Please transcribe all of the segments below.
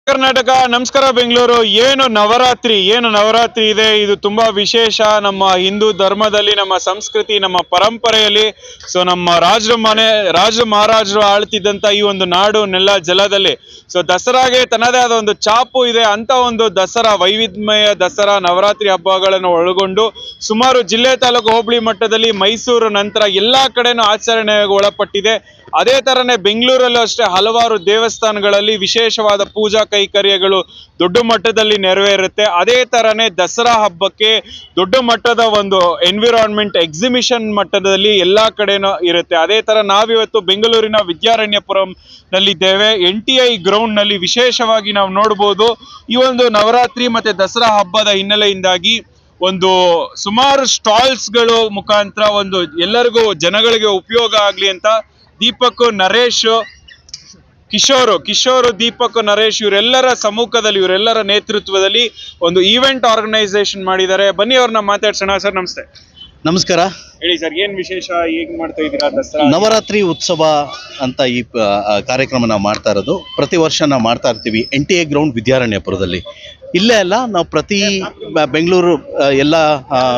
ಕರ್ನಾಟಕ ನಮಸ್ಕಾರ ಬೆಂಗಳೂರು. ಏನು ನವರಾತ್ರಿ ಇದೆ. ಇದು ತುಂಬಾ ವಿಶೇಷ ನಮ್ಮ ಹಿಂದೂ ಧರ್ಮದಲ್ಲಿ, ನಮ್ಮ ಸಂಸ್ಕೃತಿ, ನಮ್ಮ ಪರಂಪರೆಯಲ್ಲಿ. ಸೊ ನಮ್ಮ ರಾಜ ಮಹಾರಾಜರು ಆಳ್ತಿದ್ದಂತ ಈ ಒಂದು ನಾಡು ನೆಲ ಜಲದಲ್ಲಿ ಸೊ ದಸರಾಗೆ ತನ್ನದೇ ಆದ ಒಂದು ಚಾಪು ಇದೆ. ಅಂತ ಒಂದು ದಸರಾ, ವೈವಿಧ್ಯಮಯ ದಸರಾ ನವರಾತ್ರಿ ಹಬ್ಬಗಳನ್ನು ಒಳಗೊಂಡು ಸುಮಾರು ಜಿಲ್ಲೆ, ತಾಲೂಕು, ಹೋಬಳಿ ಮಟ್ಟದಲ್ಲಿ, ಮೈಸೂರು ನಂತರ ಎಲ್ಲಾ ಕಡೆನೂ ಆಚರಣೆಗೆ ಒಳಪಟ್ಟಿದೆ. ಅದೇ ತರನೇ ಬೆಂಗಳೂರಲ್ಲೂ ಅಷ್ಟೇ ಹಲವಾರು ದೇವಸ್ಥಾನಗಳಲ್ಲಿ ವಿಶೇಷವಾದ ಪೂಜಾ ಕೈಕರ್ಯಗಳು ದೊಡ್ಡ ಮಟ್ಟದಲ್ಲಿ ನೆರವೇರುತ್ತೆ. ಅದೇ ತರನೇ ದಸರಾ ಹಬ್ಬಕ್ಕೆ ದೊಡ್ಡ ಮಟ್ಟದ ಒಂದು ಎನ್ವಿರಾನ್ಮೆಂಟ್ ಎಕ್ಸಿಬಿಷನ್ ಮಟ್ಟದಲ್ಲಿ ಎಲ್ಲಾ ಕಡೆನೂ ಇರುತ್ತೆ. ಅದೇ ತರ ನಾವಿವತ್ತು ಬೆಂಗಳೂರಿನ ವಿದ್ಯಾರಣ್ಯಪುರಂ ನಲ್ಲಿದ್ದೇವೆ. NTI ಗ್ರೌಂಡ್ ನಲ್ಲಿ ವಿಶೇಷವಾಗಿ ನಾವು ನೋಡಬಹುದು. ಈ ಒಂದು ನವರಾತ್ರಿ ಮತ್ತೆ ದಸರಾ ಹಬ್ಬದ ಹಿನ್ನೆಲೆಯಿಂದಾಗಿ ಒಂದು ಸುಮಾರು ಸ್ಟಾಲ್ಸ್ ಗಳು ಮುಖಾಂತರ ಒಂದು ಎಲ್ಲರಿಗೂ ಜನಗಳಿಗೆ ಉಪಯೋಗ ಆಗ್ಲಿ ಅಂತ ದೀಪಕ್, ನರೇಶ್, ಕಿಶೋರ್, ದೀಪಕ್, ನರೇಶ್ ಇವರೆಲ್ಲರ ಸಮ್ಮುಖದಲ್ಲಿ, ಇವರೆಲ್ಲರ ನೇತೃತ್ವದಲ್ಲಿ ಒಂದು ಈವೆಂಟ್ ಆರ್ಗನೈಸೇಷನ್ ಮಾಡಿದ್ದಾರೆ. ಬನ್ನಿ ಅವ್ರನ್ನ ಮಾತಾಡ್ಸೋಣ. ಸರ್ ನಮಸ್ತೆ. ನಮಸ್ಕಾರ. ಹೇಳಿ ಸರ್, ಏನ್ ವಿಶೇಷ, ಹೇಗ್ ಮಾಡ್ತಾ ಇದ್ದೀರಾ ದಸರಾ? ನವರಾತ್ರಿ ಉತ್ಸವ ಅಂತ ಈ ಕಾರ್ಯಕ್ರಮ ನಾವು ಮಾಡ್ತಾ ಇರೋದು. ಪ್ರತಿ ವರ್ಷ ನಾವು ಮಾಡ್ತಾ ಇರ್ತೀವಿ NTI ಗ್ರೌಂಡ್ ವಿದ್ಯಾರಣ್ಯಪುರದಲ್ಲಿ. ಇಲ್ಲೇ ಅಲ್ಲ, ನಾವು ಪ್ರತಿ ಬೆಂಗಳೂರು ಎಲ್ಲ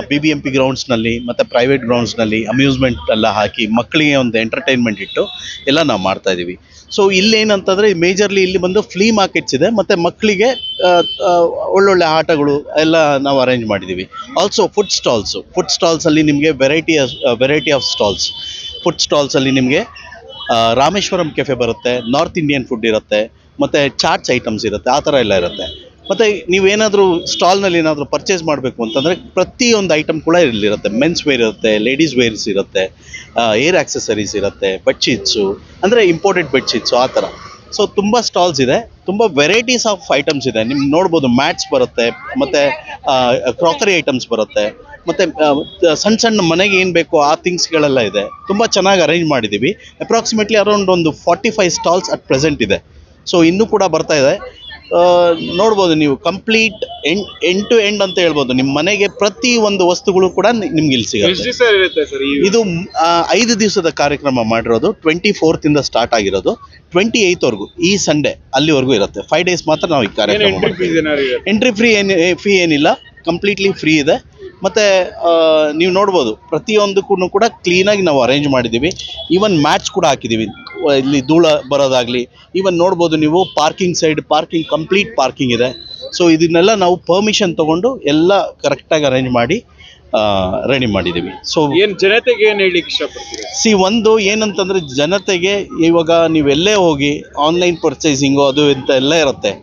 BBMP ಗ್ರೌಂಡ್ಸ್ನಲ್ಲಿ ಮತ್ತು ಪ್ರೈವೇಟ್ ಗ್ರೌಂಡ್ಸ್ನಲ್ಲಿ ಅಮ್ಯೂಸ್ಮೆಂಟ್ ಎಲ್ಲ ಹಾಕಿ ಮಕ್ಕಳಿಗೆ ಒಂದು ಎಂಟರ್ಟೈನ್ಮೆಂಟ್ ಇಟ್ಟು ಎಲ್ಲ ನಾವು ಮಾಡ್ತಾ ಇದ್ದೀವಿ. ಸೊ ಇಲ್ಲೇನಂತಂದರೆ ಮೇಜರ್ಲಿ ಇಲ್ಲಿ ಬಂದು ಫ್ಲೀ ಮಾರ್ಕೆಟ್ಸ್ ಇದೆ ಮತ್ತು ಮಕ್ಕಳಿಗೆ ಒಳ್ಳೊಳ್ಳೆ ಆಟಗಳು ಎಲ್ಲ ನಾವು ಅರೇಂಜ್ ಮಾಡಿದ್ದೀವಿ. ಆಲ್ಸೋ ಫುಡ್ ಸ್ಟಾಲ್ಸಲ್ಲಿ ನಿಮಗೆ ವೆರೈಟಿ ಆಫ್ ಸ್ಟಾಲ್ಸ್. ಫುಡ್ ಸ್ಟಾಲ್ಸಲ್ಲಿ ನಿಮಗೆ ರಾಮೇಶ್ವರಂ ಕೆಫೆ ಬರುತ್ತೆ, ನಾರ್ತ್ ಇಂಡಿಯನ್ ಫುಡ್ ಇರುತ್ತೆ, ಮತ್ತು ಚಾಟ್ಸ್ ಐಟಮ್ಸ್ ಇರುತ್ತೆ, ಆ ಥರ ಎಲ್ಲ ಇರುತ್ತೆ. ಮತ್ತು ನೀವೇನಾದರೂ ಸ್ಟಾಲ್ನಲ್ಲಿ ಏನಾದರೂ ಪರ್ಚೇಸ್ ಮಾಡಬೇಕು ಅಂತಂದರೆ ಪ್ರತಿಯೊಂದು ಐಟಮ್ ಕೂಡ ಇಲ್ಲಿರುತ್ತೆ. ಮೆನ್ಸ್ ವೇರ್ ಇರುತ್ತೆ, ಲೇಡೀಸ್ ವೇರ್ಸ್ ಇರುತ್ತೆ, ಏರ್ ಆಕ್ಸೆಸರೀಸ್ ಇರುತ್ತೆ, ಬೆಡ್ಶೀಟ್ಸು ಅಂದರೆ ಇಂಪೋರ್ಟೆಡ್ ಬೆಡ್ಶೀಟ್ಸು ಆ ಥರ. ಸೊ ತುಂಬ ಸ್ಟಾಲ್ಸ್ ಇದೆ, ತುಂಬ ವೆರೈಟೀಸ್ ಆಫ್ ಐಟಮ್ಸ್ ಇದೆ. ನಿಮ್ಗೆ ನೋಡ್ಬೋದು, ಮ್ಯಾಟ್ಸ್ ಬರುತ್ತೆ, ಮತ್ತು ಕ್ರಾಕರಿ ಐಟಮ್ಸ್ ಬರುತ್ತೆ, ಮತ್ತು ಸಣ್ಣ ಮನೆಗೆ ಏನು ಬೇಕೋ ಆ ಥಿಂಗ್ಸ್ಗಳೆಲ್ಲ ಇದೆ. ತುಂಬ ಚೆನ್ನಾಗಿ ಅರೇಂಜ್ ಮಾಡಿದ್ದೀವಿ. ಅಪ್ರಾಕ್ಸಿಮೇಟ್ಲಿ ಅರೌಂಡ್ ಒಂದು 45 ಸ್ಟಾಲ್ಸ್ ಅಟ್ ಪ್ರೆಸೆಂಟ್ ಇದೆ. ಸೊ ಇನ್ನೂ ಕೂಡ ಬರ್ತಾ ಇದೆ. ನೋಡ್ಬೋದು ನೀವು, ಕಂಪ್ಲೀಟ್ ಎಂಡ್ ಟು ಎಂಡ್ ಅಂತ ಹೇಳ್ಬೋದು. ನಿಮ್ಮ ಮನೆಗೆ ಪ್ರತಿ ಒಂದು ವಸ್ತುಗಳು ಕೂಡ ನಿಮ್ಗೆ ಇಲ್ಲಿ ಸಿಗುತ್ತೆ. ಇದು 5 ದಿವಸದ ಕಾರ್ಯಕ್ರಮ ಮಾಡಿರೋದು. 24th ಇಂದ ಸ್ಟಾರ್ಟ್ ಆಗಿರೋದು 28th ಈ ಸಂಡೇ ಅಲ್ಲಿವರೆಗೂ ಇರುತ್ತೆ. 5 days ಮಾತ್ರ ನಾವು ಈ ಕಾರ್ಯಕ್ರಮ. ಎಂಟ್ರಿ ಫೀ ಏನಿಲ್ಲ, ಕಂಪ್ಲೀಟ್ಲಿ ಫ್ರೀ ಇದೆ. ಮತ್ತು ನೀವು ನೋಡ್ಬೋದು, ಪ್ರತಿಯೊಂದಕ್ಕೂ ಕೂಡ ಕ್ಲೀನಾಗಿ ನಾವು ಅರೇಂಜ್ ಮಾಡಿದ್ದೀವಿ. ಈವನ್ ಮ್ಯಾಟ್ಸ್ ಕೂಡ ಹಾಕಿದ್ದೀವಿ, ಇಲ್ಲಿ ಧೂಳ ಬರೋದಾಗಲಿ. ಈವನ್ ನೋಡ್ಬೋದು ನೀವು, ಪಾರ್ಕಿಂಗ್ ಕಂಪ್ಲೀಟ್ ಪಾರ್ಕಿಂಗ್ ಇದೆ. ಸೊ ಇದನ್ನೆಲ್ಲ ನಾವು ಪರ್ಮಿಷನ್ ತೊಗೊಂಡು ಎಲ್ಲ ಕರೆಕ್ಟಾಗಿ ಅರೇಂಜ್ ಮಾಡಿ ರೆಡಿ ಮಾಡಿದ್ದೀವಿ. ಸೊ ಜನತೆಗೆ ಏನು ಹೇಳಲಿಕ್ಕೆ ಇಷ್ಟಪಡ್ತೀವಿ? ಒಂದು ಏನಂತಂದರೆ, ಜನತೆಗೆ ಇವಾಗ ನೀವೆಲ್ಲೇ ಹೋಗಿ ಆನ್ಲೈನ್ ಪರ್ಚೇಸಿಂಗು ಅದು ಇಂಥ ಎಲ್ಲ ಇರುತ್ತೆ.